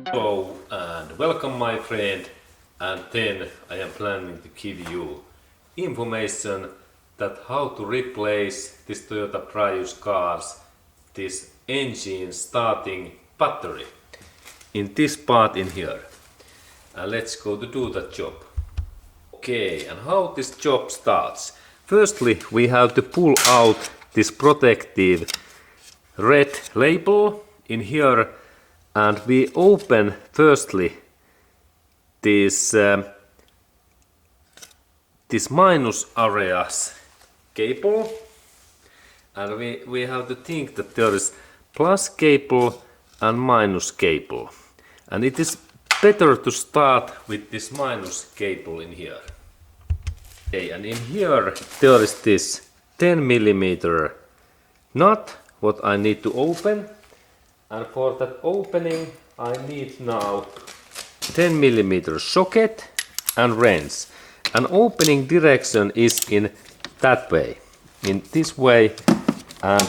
Hello and welcome my friend, and then I am planning to give you information that how to replace this Toyota Prius cars this engine starting battery in this part in here, and let's go to do that job. Okay, and how this job starts. Firstly, we have to pull out this protective red label in here, and we open firstly this minus areas cable, and we have to think that there is plus cable and minus cable, and it is better to start with this minus cable in here. Okay, and in here there is this 10mm nut what I need to open, and for that opening I need now 10mm socket and wrench, and opening direction is in that way, in this way, and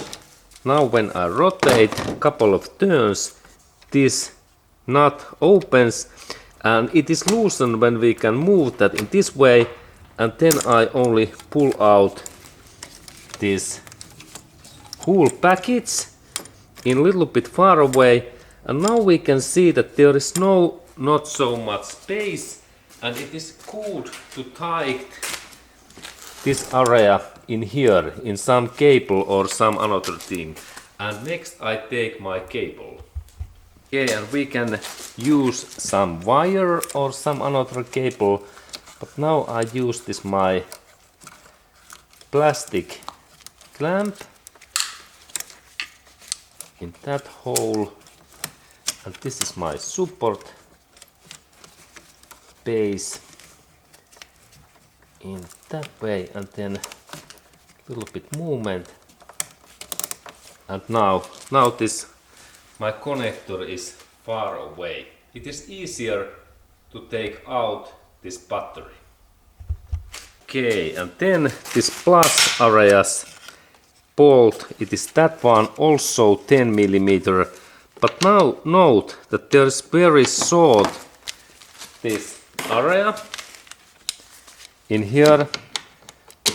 now when I rotate a couple of turns this nut opens, and it is loosened when we can move that in this way, and then I only pull out this whole package in a little bit far away, and now we can see that there is not so much space, and it is good to tight this area in here in some cable or some another thing. And next I take my cable. Okay, and we can use some wire or some another cable, but now I use this my plastic clamp in that hole, and this is my support base in that way, and then a little bit movement, and now this my connector is far away. It is easier to take out this battery. Okay, and then this plus areas bolt, it is that one also 10mm, but now note that there is very short this area in here,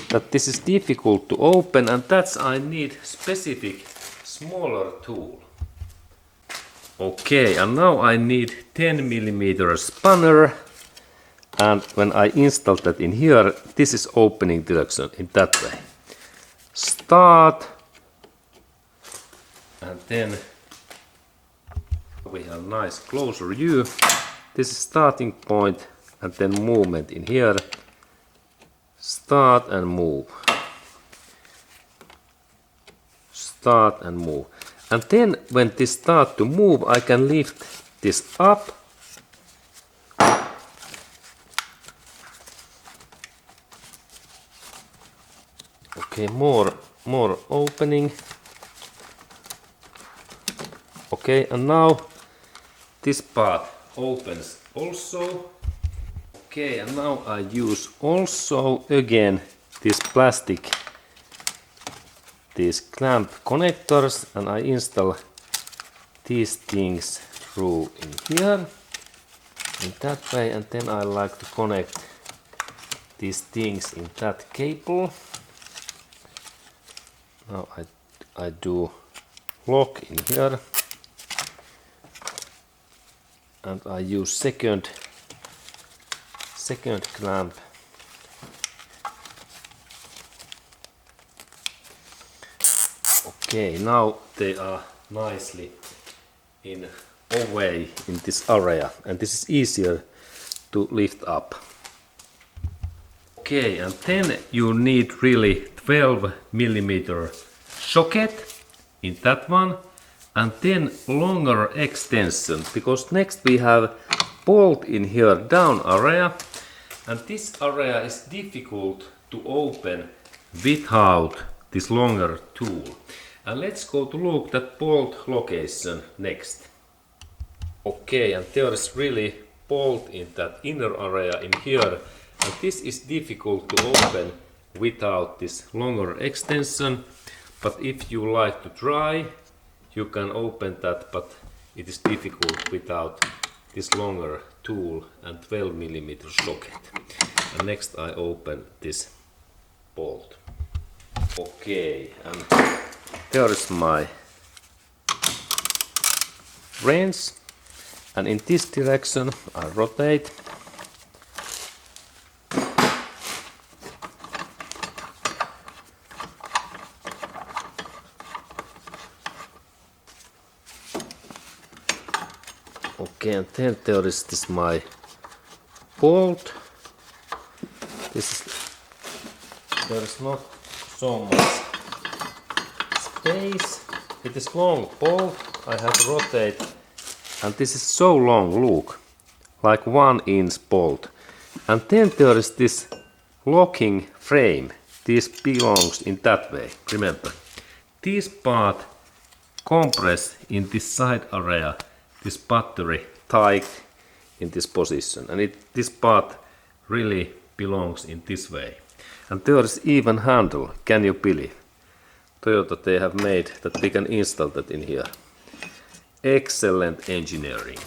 that this is difficult to open, and that's I need specific smaller tool. Okay, and now I need 10mm spanner, and when I install that in here, this is opening direction in that way. Start, and then we have nice closer view. This is starting point, and then movement in here. Start and move. Start and move. And then when this start to move, I can lift this up. Okay, more opening. Okay, and now this part opens also. Okay, and now I use also again this plastic, these clamp connectors, and I install these things through in here in that way, and then I like to connect these things in that cable. Now I do lock in here, and I use second clamp. Okay, now they are nicely in away in this area, and this is easier to lift up. Okay, and then you need really 12mm socket in that one, and then longer extension, because next we have bolt in here down area, and this area is difficult to open without this longer tool. And let's go to look that bolt location next. Okay, and there is really bolt in that inner area in here, and this is difficult to open without this longer extension. but if you like to try, you can open that, but it is difficult without this longer tool and 12mm socket. And next I open this bolt. Okay, and there is my wrench, and in this direction I rotate. Okay, and then there is this my bolt. There is not so much space. It is long bolt. I have to rotate, and this is so long, look, like 1-inch bolt. And then there is this locking frame. This belongs in that way. Remember, this part compress in this side area, this battery tight in this position, and this part really belongs in this way. And there is even handle, can you believe? Toyota, they have made that we can install that in here. Excellent engineering.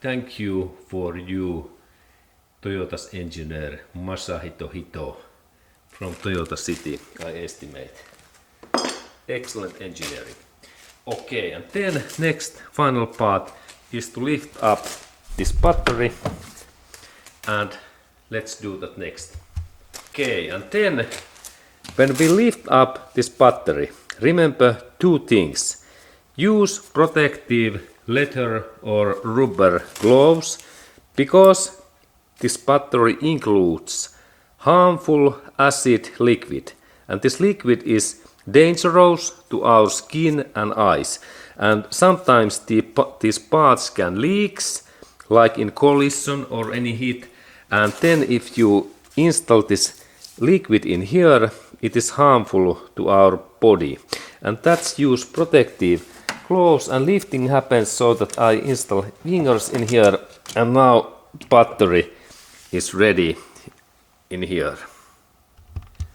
Thank you for you, Toyota's engineer Masahito Hito from Toyota City, I estimate. Excellent engineering. Okay, and then next final part is to lift up this battery, and let's do that next. Okay, and then when we lift up this battery, remember two things. Use protective leather or rubber gloves, because this battery includes harmful acid liquid, and this liquid is dangerous to our skin and eyes, and sometimes these parts can leak, like in collision or any heat, and then if you install this liquid in here, it is harmful to our body, and that's use protective gloves. And lifting happens so that I install fingers in here, and now battery is ready in here.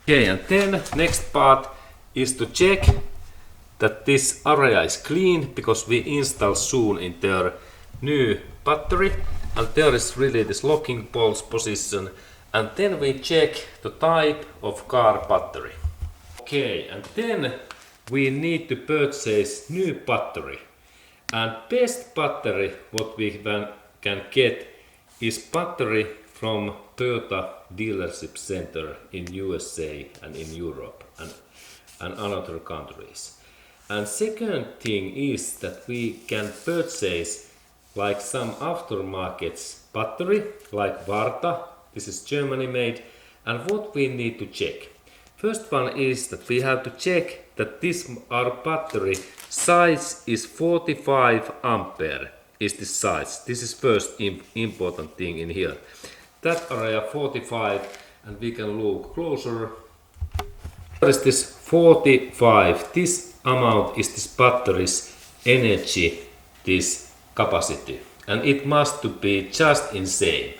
Okay, and then next part is to check that this area is clean, because we install soon in their new battery, and there is really this locking bolts position, and then we check the type of car battery. Okay, and then we need to purchase new battery, and best battery what we can get is battery from Toyota dealership center in USA and in Europe and other countries. And second thing is that we can purchase like some aftermarket battery like Varta. This is Germany made. And what we need to check. First one is that we have to check that our battery size is 45 ampere is the size. This is first important thing in here. That area 45, and we can look closer. There is this 45. This amount is this battery's energy, this capacity, and it must to be just insane.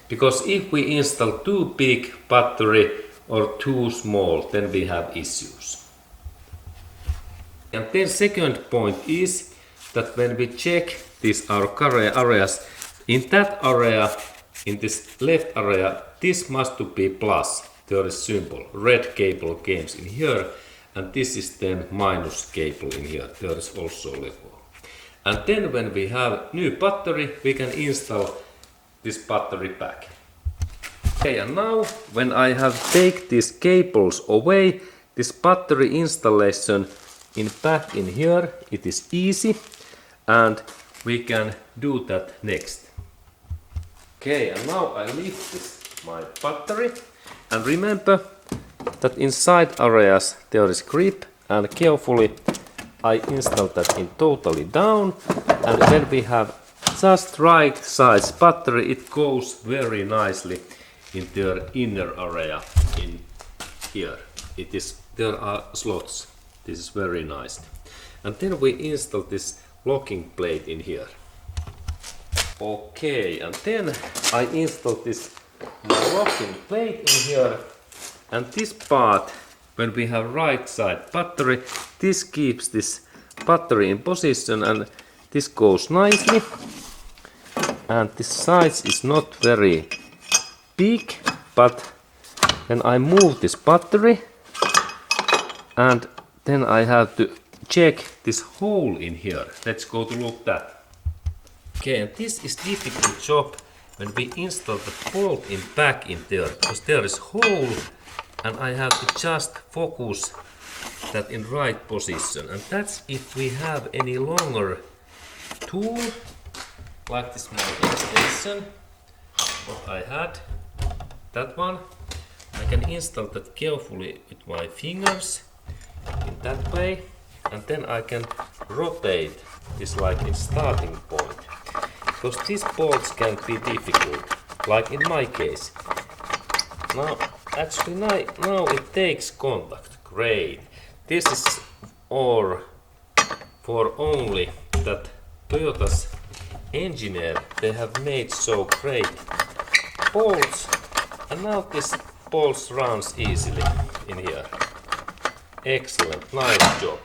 Because if we install too big battery or too small, then we have issues. And then second point is that when we check these our areas, in that area, in this left area, this must to be plus. There is symbol, red cable comes in here, and this is then minus cable in here. There is also level. And then when we have new battery, we can install this battery pack. Okay, and now when I have take these cables away, this battery installation back in here, it is easy, and we can do that next. Okay, and now I lift this my battery, and remember that inside areas there is grip, and carefully I install that in totally down, and when we have just right size battery, it goes very nicely in their inner area in here. There are slots. This is very nice. And then we install this locking plate in here. Okay, and then I install this locking plate in here, and this part when we have right side battery, this keeps this battery in position and this goes nicely. And this size is not very big, but then I move this battery and then I have to check this hole in here. Let's go to look that. Okay, and this is difficult job when we install the bolt in back in there, because there is hole and I have to just focus that in right position. And that's if we have any longer tool, like this mounting station, what I had, that one. I can install that carefully with my fingers in that way, and then I can rotate this like in starting point. Because these bolts can be difficult, like in my case. Now, actually now it takes contact. Great. This is all for only that Toyota's engineer, they have made so great bolts, and now this bolts runs easily in here. Excellent, nice job.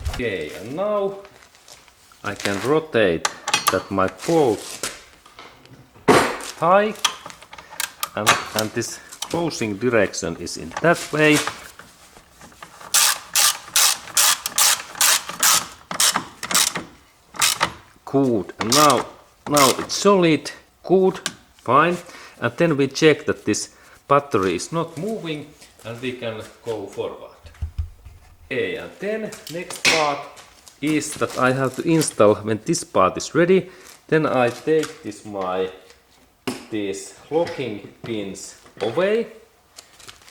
Okay, and now I can rotate that my bolt high, and this closing direction is in that way. Good, and now it's solid, good, fine. And then we check that this battery is not moving and we can go forward. Okay, and then next part is that I have to install, when this part is ready, then I take these locking pins away,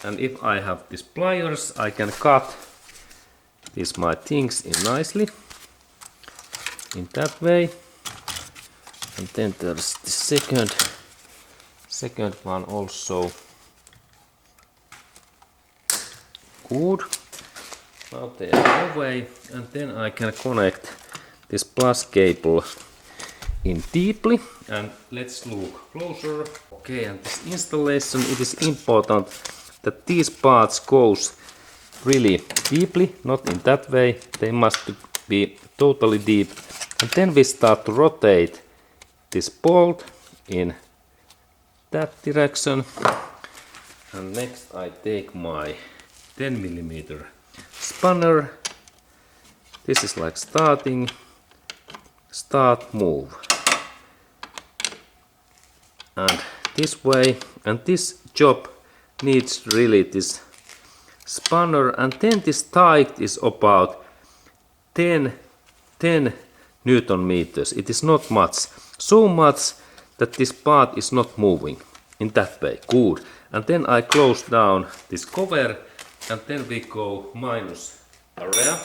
and if I have these pliers I can cut these my things in nicely in that way. And then there's the second one also. Good. Now they are away, and then I can connect this plus cable in deeply, and let's look closer. Okay, and this installation, it is important that these parts goes really deeply, not in that way, they must be totally deep. And then we start to rotate this bolt in that direction, and next I take my 10mm spanner. This is like starting, start, move, and this way, and this job needs really this spanner, and then this height is about 10 Newton meters. It is not much, so much that this part is not moving in that way. Good. And then I close down this cover, and then we go minus area.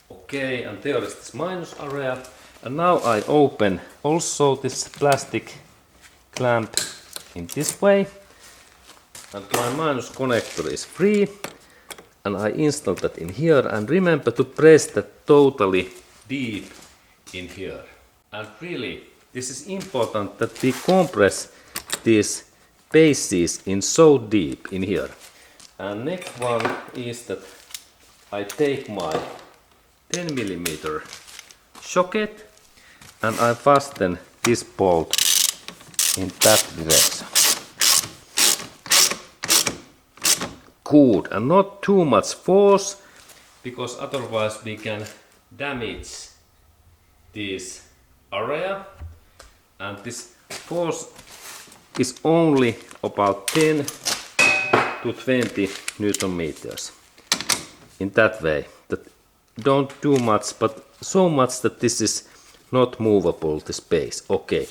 Okay, and there is this minus area. And now I open also this plastic clamp in this way, and my minus connector is free, and I install that in here, and remember to press that totally deep in here. And really, this is important that we compress these bases in so deep in here. And next one is that I take my 10mm socket and I fasten this bolt in that direction. Good, and not too much force, because otherwise we can damage this area, and this force is only about 10 to 20 Newton meters. In that way, that don't do much, but so much that this is not movable, this base. Okay,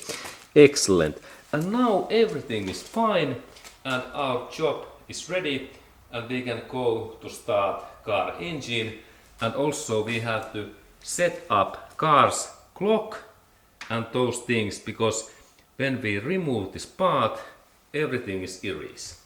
excellent. And now everything is fine, and our job is ready, and we can go to start car engine, and also we have to set up car's clock and those things, because when we remove this part, everything is erased.